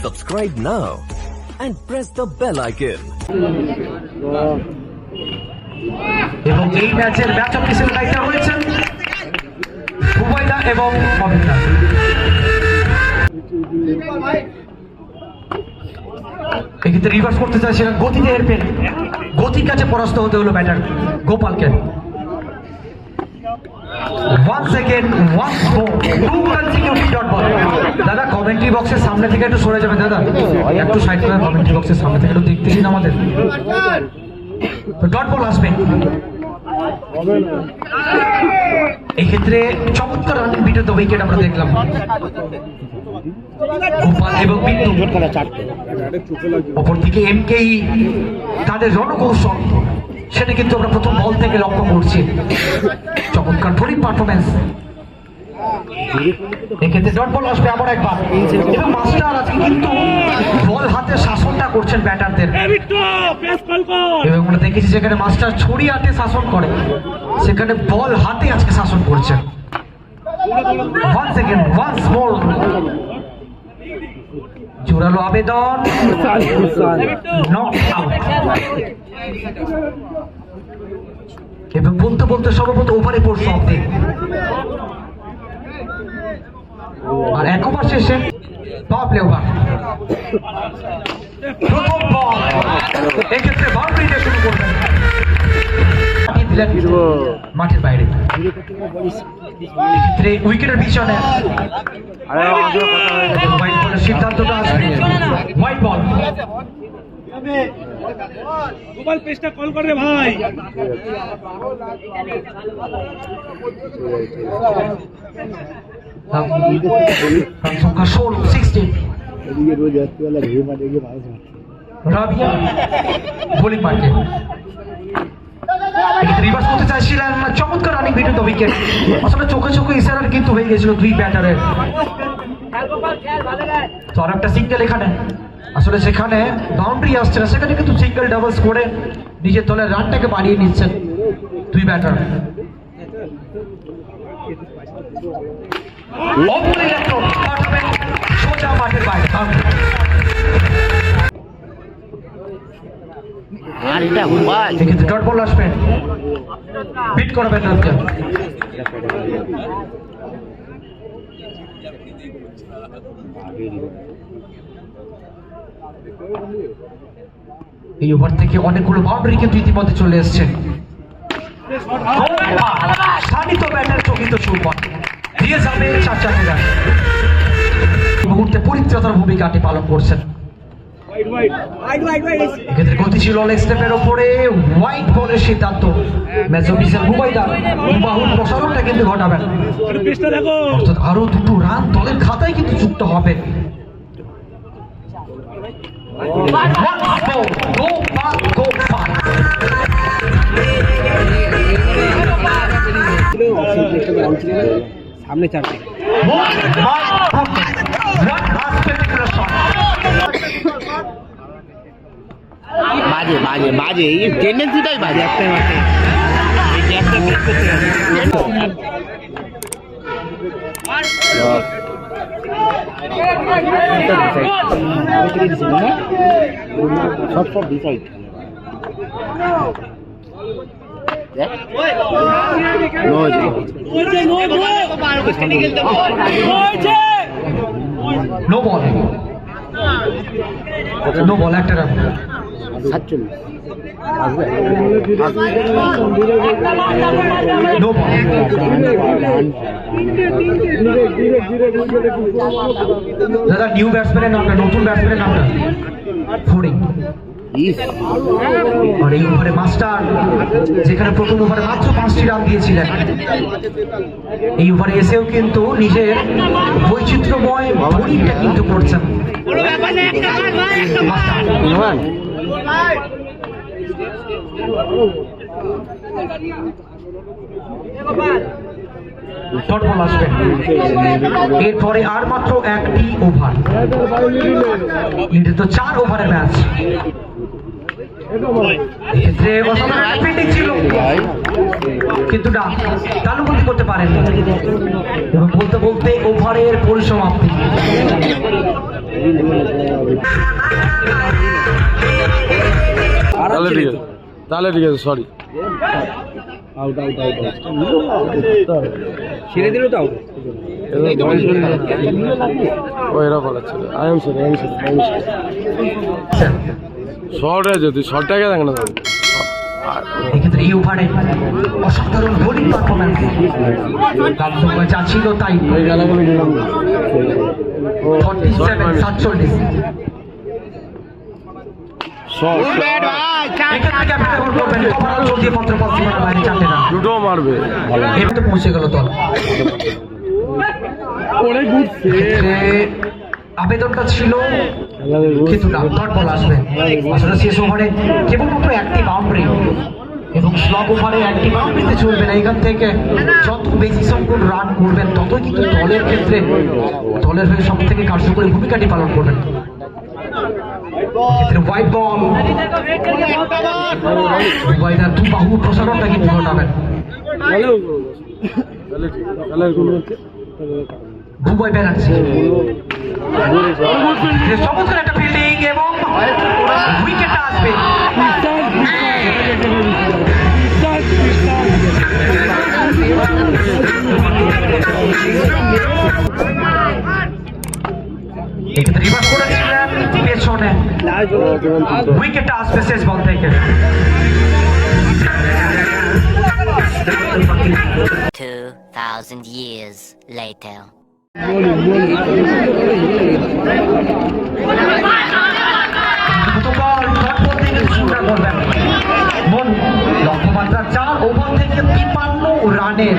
Subscribe now and press the bell icon. এবং এই ম্যাচের ম্যাচ অফ পিসের দায়িত্ব রয়েছেন সুবাইদা এবং মমিতা। এক্ষেত্রে রিভার্স করতে চাইছিলেন, গতিতে হেরফের, গতির কাছে পরাস্ত হতে হলো ব্যাটার গোপালকে। Once again, once more, 2 consecutive dot ball. দাদা কমেন্ট্রি বক্সের সামনে থেকে একটু সরে যাবেন দাদা, একটু সাইড করে কমেন্ট্রি বক্সের সামনে থেকে একটু দেখতে দিন আমাদের। ডট বল আসবে এই ক্ষেত্রে, চমৎকার রানিং বিটের তো উইকেট আমরা দেখলাম গোপাল এবং বিট্টু। অপরদিকে এমকেই তাদের রণকৌশল সেটা কিন্তু আমরা প্রথম বল থেকে লক্ষ্য করছি। চমৎকার বোলিং পারফরমেন্স। এক্ষেত্রে ডট বল আসবে আবার একবার, এবং মাস্টার আজকে কিন্তু বল হাতে শাসনটা করছেন ব্যাটারদের, এবং আমরা দেখেছি যেখানে মাস্টার ছড়ি হাতে শাসন করে সেখানে বল হাতে আজকে শাসন করছেন। Once again, once more, জোরালো আবেদন, নট আউট। এবং বলতে বলতে সর্বপ্রথম ওভারে পড়ছে অব্দি, আর এক ওভার শেষে পাওয়ার প্লে ওভার। প্রথম বল এক্ষেত্রে বাউন্ডারি দিয়ে শুরু করবেন, মাঠের বাইরে। এক্ষেত্রে উইকেটের পিছনে হোয়াইট বলের সিদ্ধান্তটা আসবে। হোয়াইট বল, মোবাইল পেজটা কল করে ভাই। সংখ্যা 16 রাবিয়া বোলিং মারকে রিভার্স করতে চাইছিলেন, চমৎকার রানিং বিট দ্য উইকেট। আসলে চোখে চোখে ইশারার কিন্তু হয়ে গেছিল দুই ব্যাটারের। তো আর একটা সিঙ্গেল এখানে, আসলে সেখানে বাউন্ডারি আসছে না, সেখানে কিন্তু সিঙ্গেল ডাবলস করে নিজের দলের রানটাকে বাড়িয়ে নিচ্ছেন দুই ব্যাটার। সোজা মাঠের বাইরে। এক্ষেত্রে ডট বল আসবে, বিট করাবেন রানকে। এই ওভার থেকে অনেকগুলো বাউন্ডারি কিন্তু ইতিমধ্যে চলে এসছে। শানিত ব্যাটার চকিত সুরবন দিয়ে যাবে 4 রান। মুহূর্তে পরিত্রাতার ভূমিকাটি পালন করছেন। এক্ষেত্রে গতি ছিল লেগ স্টেপের ওপরে, হোয়াইট বলের সিদ্ধান্ত। ম্যাচ অফিসার মুবাইদা বাহুর প্রসারণটা কিন্তু ঘটাবেন, অর্থাৎ আরো 2 রান দলের খাতায় কিন্তু যুক্ত হবে। সামনে চারটে বাজে বাজে বাজে, এই টেন্ডেন্সিটাই বাজে। একটা মাঠে এই গ্যাপটা ব্রেক করতে হবে। সব decide no ball, no ball, একটা রান। 47 no ball. দাদা নিউ ব্যাটসম্যানের নামটা, নতুন ব্যাটসম্যানের নামটা ফোরিং। আর এই ওভারে মাস্টার, যেখানে প্রথম ওভারে মাত্র 5টি রান দিয়েছিলেন, এই ওভারে এসেও কিন্তু নিজের বৈচিত্র্যময় বোলিংটা কিন্তু করছেন। ডট বল আসবে, এরপরে আর মাত্র 1টি ওভার, তো 4 ওভারের ম্যাচ। এক্ষেত্রে অসাধারণ একটা ফিল্ডিং ছিল, কিন্তু না, তালুবন্দি করতে পারেননি। এবং বলতে বলতে ওভারের পরিসমাপ্তি। তাহলে ঠিক আছে সরি ছেড়ে দিল তো এরা বলা ছিল আই এম সরি শর্ট আছে তুই শর্টটাকে দেখ না এক্ষেত্রে এই ওভারে অসাধারণ বোলিং পারফরম্যান্স, কার্যক্রম যা ছিল তাই। 47-47। এক্ষেত্রে ক্যাপ্টেন গোল করবেন, ওভারঅল চলছে পত্রপদ সীমানার বাইরে 4টে রান। দুটো মারবে এবার তো পৌঁছে গেল দল। এক্ষেত্রে আবেদনটা ছিল, কিন্তু না, ডট বল আসবে। আসলে শেষ ওভারে কেবলমাত্র একটি বাউন্ডারি এবং স্লগ ওভারে একটি বাউন্ডারিতে চলবে না। এখান থেকে যত বেশি সংখ্যক রান করবেন ততই কিন্তু দলের ক্ষেত্রে দলের হয়ে সব থেকে কার্যকরী ভূমিকাটি পালন করবেন। এক্ষেত্রে হোয়াইট বল, দু বাহু প্রসারণটা কিন্তু ঘটাবেন দুবাই ব্যানার্জি। চমৎকার একটা ফিল্ডিং এবং উইকেটটা আসবে। এক্ষেত্রে রিভার্স করেছিলেন পেছনে, উইকেটটা আসবে শেষ বল থেকে। 2,000 years later. লক্ষ্যমাত্রা 4 ওভার থেকে 53 রানের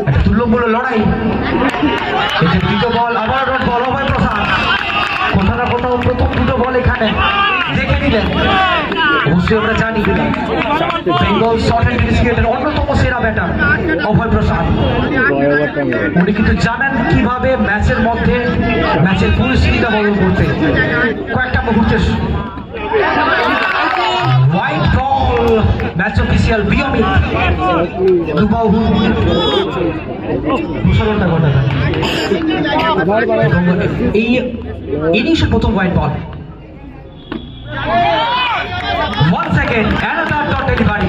একটা তুল্যমূল্য লড়াই। দ্বিতীয় বল, আবার বল অভয় প্রসাদ। কোথাও না কোথাও প্রথম দুটো বল এখানে দেখে নিলেন। অবশ্যই আমরা জানি বেঙ্গল শর্ট অ্যান্ড ক্রিকেটের অন্যতম সেরা ব্যাটার অভয় প্রসাদ। উনি কিন্তু জানেন কিভাবে ম্যাচের মধ্যে ম্যাচের পরিস্থিতিটা বদল করতে। কয়েকটা মুহূর্তে হোয়াইট বল, ম্যাচ অফিসিয়াল বিয়মিত দুবাহু প্রসারণটা ঘটাবেন। এই ইনিংসের প্রথম white ball. 1 second, another dot delivery।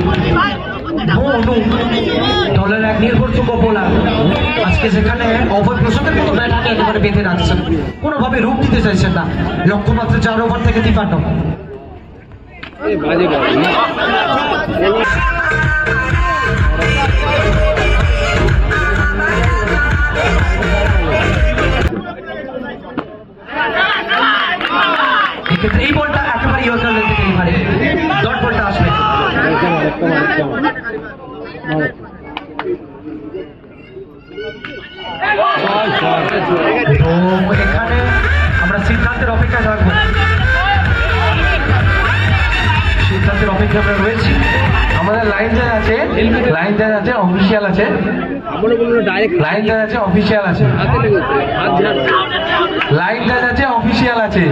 দলের এক নির্ভরযোগ্য বোলার আজকে সেখানে অভয় প্রসাদের মতো ব্যাটকে একেবারে বেঁধে রাখছেন, কোনোভাবে রূপ দিতে চাইছেন না। লক্ষ্যমাত্রা 4 ওভার থেকে 53। এক্ষেত্রে এই বলটা একেবারে ইয়র্কার লেন্থে ডেলিভারি, ডট বলটা আসবে। এখানে আমরা সিদ্ধান্তের অপেক্ষায় থাকবো, সিদ্ধান্তের অপেক্ষায় আমরা রয়েছি। আমাদের লাইন যা আছে অফিসিয়াল আছে, লাইন যা আছে অফিসিয়াল আছে, লাইন যা আছে অফিসিয়াল আছে।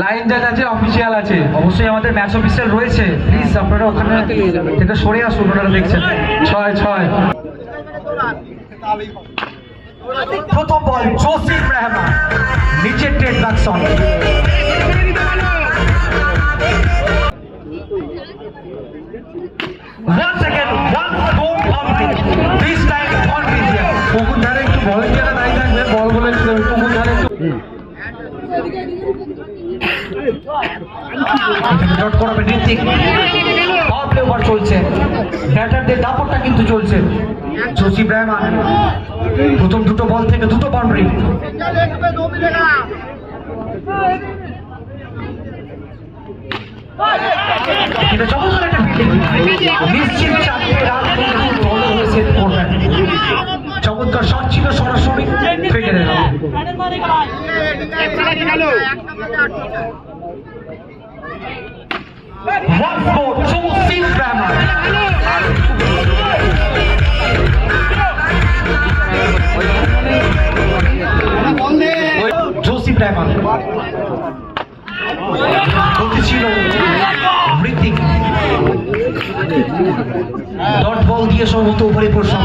লাইন যা আছে অফিসিয়াল আছে। অবশ্যই আমাদের ম্যাচ অফিসার রয়েছে, প্লিজ আপনারা ওখানে থেকে সরে আসুন, ওনারা দেখছেন। 6 প্রথম বল জসিম রহমান, নিচে টেড ব্যাকসন। পুকুর ধারে একটু ভলেন্টিয়ার দাঁড়িয়ে থাকবে, বল বলে পুকুর ধারে ডট করাবে ঋত্বিক। পাওয়ার প্লে ওভার চলছে, ব্যাটারদের দাপটটা কিন্তু চলছে। জসিম রহমান প্রথম দুটো বল থেকে দুটো বাউন্ডারি। কিন্তু চমৎকার একটা ফিল্ডিং, নিশ্চিত 4টে রান দলের হয়ে সেট করবেন। চমৎকার শট ছিল, সরাসরি ফিল্ডে গেল। One for Joseph Rahman. Dot ball দিয়ে সম্ভবত উপরে প্রশ্ন।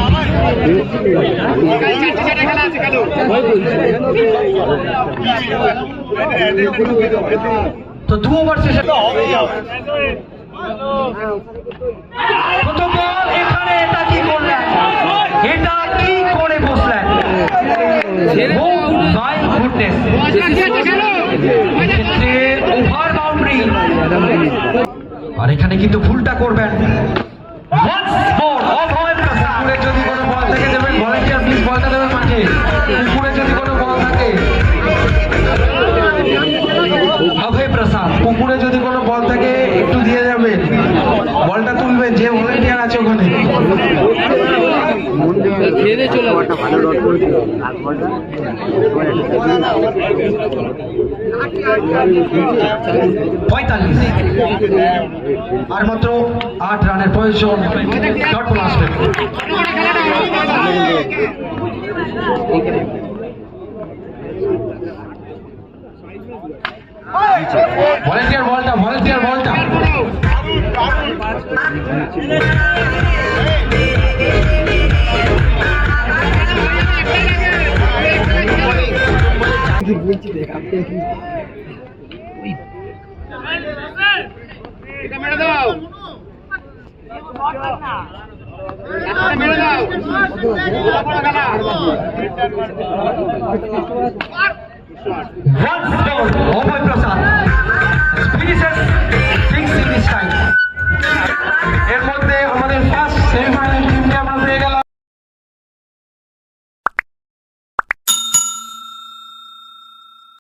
তো 2 ওভার শেষে প্রথম বল এখানে, এটা কি করলেন, এটা কি করে বসলেন, মাই গুডনেস, ওভার বাউন্ডারি। আর এখানে কিন্তু ভুলটা করবেন। Once more, অভয় প্রসাদ। পুকুরে যদি কোনো বল থাকে দেবেন, ভলেন্টিয়ার প্লিজ বলটা দেবেন মাঠে। পুকুরে যদি কোনো বল থাকে, অভয় প্রসাদ পুকুরে যদি কোনো বল থাকে একটু দিয়ে যাবেন, বলটা তুলবেন যে ভলেন্টিয়ার আছে ওখানে। পঁয়তাল্লিশ, আর মাত্র 8 রানের প্রয়োজন, ডট বল আসবে। ভলেন্টিয়ার বলটা, ভলেন্টিয়ার বলটা। Once more, অভয় প্রসাদ